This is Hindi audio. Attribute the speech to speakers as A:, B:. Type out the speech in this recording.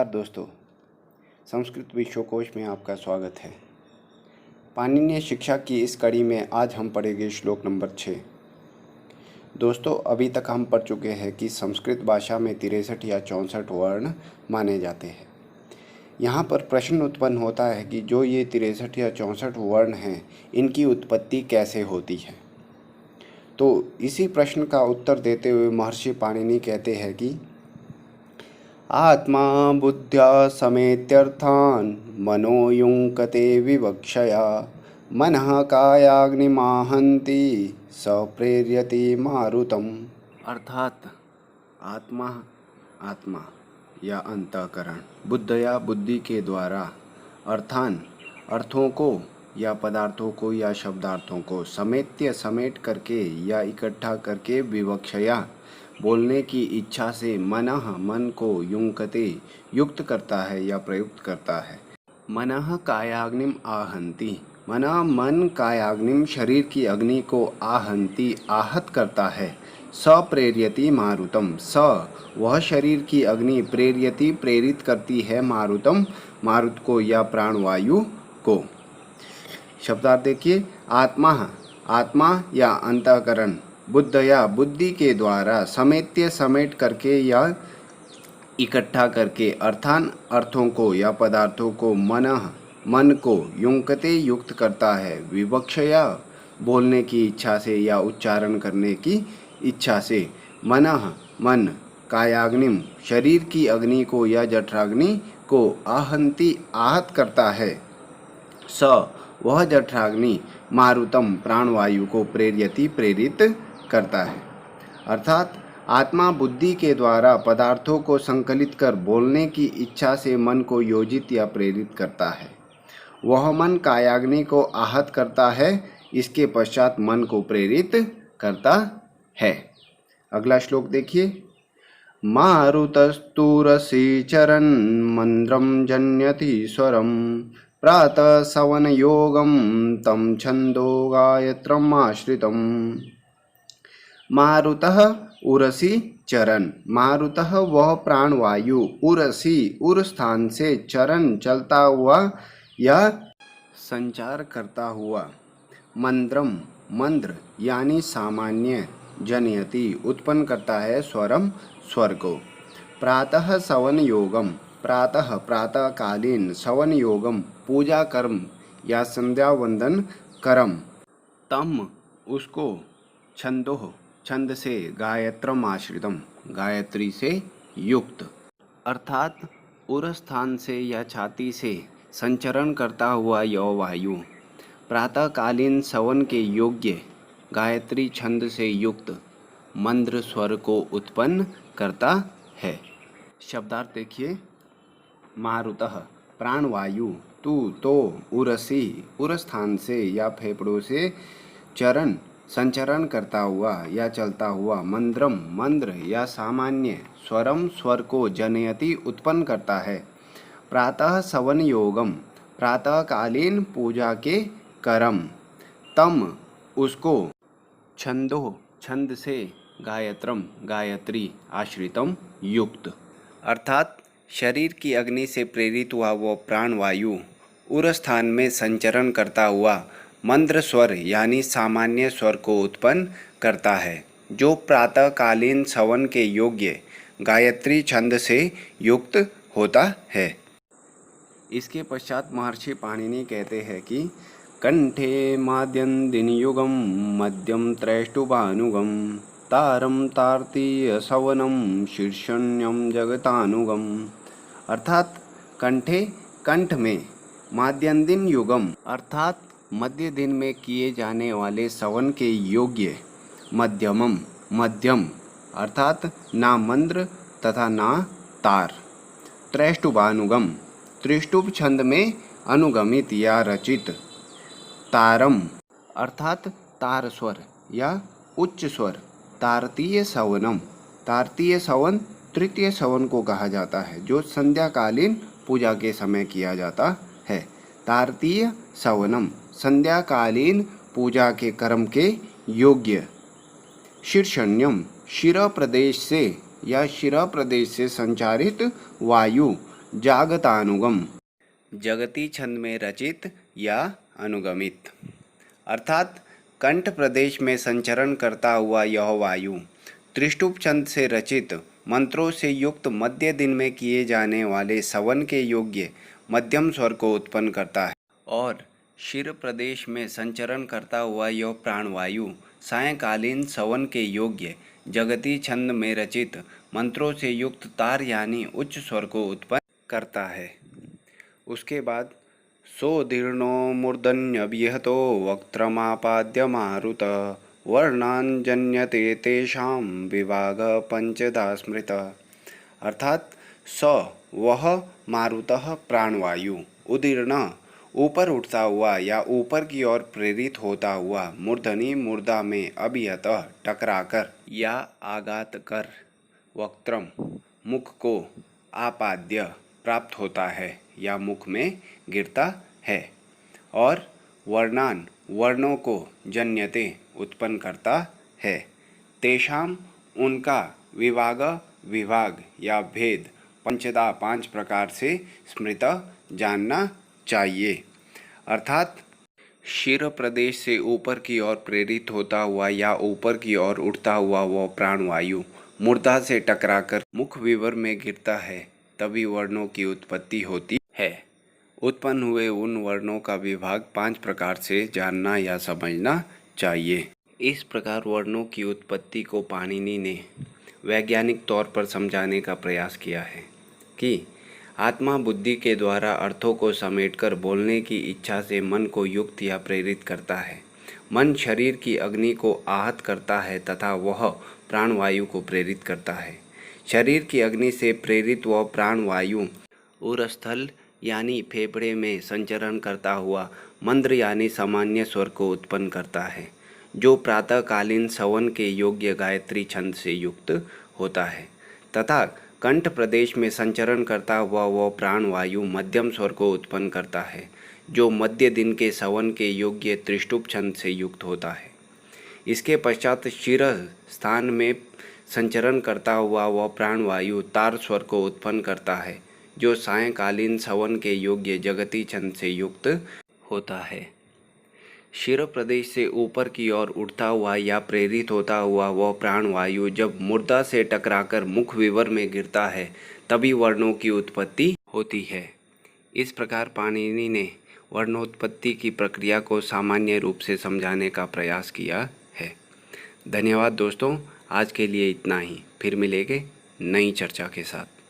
A: नमस्कार दोस्तों, संस्कृत विश्वकोश में आपका स्वागत है। पाणिनीय शिक्षा की इस कड़ी में आज हम पढ़ेंगे श्लोक नंबर 6। दोस्तों, अभी तक हम पढ़ चुके हैं कि संस्कृत भाषा में 63 या 64 वर्ण माने जाते हैं। यहाँ पर प्रश्न उत्पन्न होता है कि जो ये 63 या 64 वर्ण हैं, इनकी उत्पत्ति कैसे होती है। तो इसी प्रश्न का उत्तर देते हुए महर्षि पाणिनि कहते हैं कि आत्मा बुद्ध्या समेत्यर्थान् मनो युङ्क्ते विवक्षया मनः कायाग्निमाहन्ति स प्रेर्यति मारुतम्। अर्थात आत्मा या अंतःकरण बुद्ध या बुद्धि के द्वारा अर्थों को या पदार्थों को या शब्दार्थों को समेट करके या इकट्ठा करके विवक्षया बोलने की इच्छा से मन को युङ्क्ते युक्त करता है या प्रयुक्त करता है। मनः कायाग्निम आहन्ति, मन कायाग्निम शरीर की अग्नि को आहन्ति आहत करता है। स प्रेर्यति मारुतम, वह शरीर की अग्नि प्रेर्यति प्रेरित करती है मारुत को या प्राणवायु को। शब्दार्थ देखिए, आत्मा या अंतःकरण बुद्ध या बुद्धि के द्वारा समेट करके या इकट्ठा करके अर्थों को या पदार्थों को मन को युङ्क्ते युक्त करता है। विवक्षया बोलने की इच्छा से या उच्चारण करने की इच्छा से। मन कायाग्निम शरीर की अग्नि को या जठराग्नि को आहन्ति आहत करता है। वह जठराग्नि मारुतम प्राणवायु को प्रेर्यति प्रेरित करता है। अर्थात आत्मा बुद्धि के द्वारा पदार्थों को संकलित कर बोलने की इच्छा से मन को योजित या प्रेरित करता है। वह मन कायाग्नि को आहत करता है, इसके पश्चात मन को प्रेरित करता है। अगला श्लोक देखिए। मारुतस्तुरसी चरन् मंद्रम जन्यति स्वरम प्रातः सवन योगम तम छंदो गायत्रम आश्रितम। मारुतः उरसी चरण, मारुतः वह प्राणवायु, उरसी उर स्थान से, चरण चलता हुआ या संचार करता हुआ, मंद्रम मंद्र यानी सामान्य, जनयति उत्पन्न करता है स्वरम स्वर को। प्रातः सवन योगम, प्रातः कालीन, सवन योगम पूजा कर्म या संध्या वंदन कर्म, तम उसको, छंदोह छंद से, गायत्रम आश्रितम गायत्री से युक्त। अर्थात उर स्थान से या छाती से संचरण करता हुआ यह वायु प्रातःकालीन सवन के योग्य गायत्री छंद से युक्त मंद्र स्वर को उत्पन्न करता है। शब्दार्थ देखिए। मारुतः प्राणवायु, तू तो, उरसी उर स्थान से या फेफड़ों से, चरण संचरण करता हुआ या चलता हुआ, मंद्रम मंद्र या सामान्य, स्वरम स्वर को, जनयति उत्पन्न करता है। प्रातः सवन योगम प्रातःकालीन पूजा के कर्म, तम उसको, छंदो छंद से, गायत्रम गायत्री आश्रितम युक्त। अर्थात शरीर की अग्नि से प्रेरित हुआ वो प्राणवायु उर स्थान में संचरण करता हुआ मंद्र स्वर यानी सामान्य स्वर को उत्पन्न करता है, जो प्रातःकालीन सवन के योग्य गायत्री छंद से युक्त होता है। इसके पश्चात महर्षि पाणिनि कहते हैं कि कंठे माद्यन्दिन युगम मध्यम त्रैष्टुभानुगम तारम तार्तीय सवनम शीर्षण्यम जगतानुगम। अर्थात कंठे कंठ में, माद्यन्दिन युगम अर्थात मध्य दिन में किए जाने वाले सवन के योग्य, मध्यमम मध्यम अर्थात ना मंद्र तथा ना तार, त्रैष्टुभानुगम त्रिष्टुप छंद में अनुगमित या रचित, तारम अर्थात तार स्वर या उच्च स्वर, तारतीय सवनम तारतीय सवन तृतीय सवन को कहा जाता है, जो संध्याकालीन पूजा के समय किया जाता है। तारतीय सवनम संध्याकालीन पूजा के कर्म के योग्य। शीर्षण्यम शिरा प्रदेश से या शिरा प्रदेश से संचारित वायु जागतानुगम, जगती छंद में रचित या अनुगमित। अर्थात कंठ प्रदेश में संचरण करता हुआ यह वायु त्रिष्टुप छंद से रचित मंत्रों से युक्त मध्य दिन में किए जाने वाले सवन के योग्य मध्यम स्वर को उत्पन्न करता है, और शिर प्रदेश में संचरण करता हुआ यह प्राणवायु सायंकालीन सवन के योग्य जगती छंद में रचित मंत्रों से युक्त तार यानी उच्च स्वर को उत्पन्न करता है। उसके बाद सोदीर्णो मूर्धन्यभिहतो वक्त्रमापाद्य मारुत वर्णांजन्यते तेषां विभाग पंचधा स्मृत। अर्थात स वह मारुतः प्राणवायु उदीर्ण ऊपर उठता हुआ या ऊपर की ओर प्रेरित होता हुआ मूर्धनी मूर्धा में अभिहतः टकराकर या आघात कर वक्त्रम मुख को आपाद्य प्राप्त होता है या मुख में गिरता है, और वर्णान वर्णों को जन्यते उत्पन्न करता है, तेषाम उनका विभाग विभाग या भेद पंचदा 5 प्रकार से स्मृत जानना चाहिए। अर्थात शिर प्रदेश से ऊपर की ओर प्रेरित होता हुआ या ऊपर की ओर उठता हुआ वह प्राणवायु मूर्धा से टकराकर मुख विवर में गिरता है, तभी वर्णों की उत्पत्ति होती है। उत्पन्न हुए उन वर्णों का विभाग 5 प्रकार से जानना या समझना चाहिए। इस प्रकार वर्णों की उत्पत्ति को पाणिनि ने वैज्ञानिक तौर पर समझाने का प्रयास किया है कि आत्मा बुद्धि के द्वारा अर्थों को समेटकर बोलने की इच्छा से मन को युक्त या प्रेरित करता है। मन शरीर की अग्नि को आहत करता है तथा वह प्राणवायु को प्रेरित करता है। शरीर की अग्नि से प्रेरित वह प्राणवायु उरस्थल यानी फेफड़े में संचरण करता हुआ मंद्र यानी सामान्य स्वर को उत्पन्न करता है, जो प्रातःकालीन सवन के योग्य गायत्री छंद से युक्त होता है, तथा कंठ प्रदेश में संचरण करता हुआ वह प्राणवायु मध्यम स्वर को उत्पन्न करता है, जो मध्य दिन के सवन के योग्य त्रिष्टुप छंद से युक्त होता है। इसके पश्चात शिर स्थान में संचरण करता हुआ वह प्राणवायु तार स्वर को उत्पन्न करता है, जो सायंकालीन सवन के योग्य जगती छंद से युक्त होता है। शिर प्रदेश से ऊपर की ओर उठता हुआ या प्रेरित होता हुआ वह प्राणवायु जब मूर्धा से टकराकर मुख विवर में गिरता है, तभी वर्णों की उत्पत्ति होती है। इस प्रकार पाणिनि ने वर्णोत्पत्ति की प्रक्रिया को सामान्य रूप से समझाने का प्रयास किया है। धन्यवाद दोस्तों, आज के लिए इतना ही। फिर मिलेंगे नई चर्चा के साथ।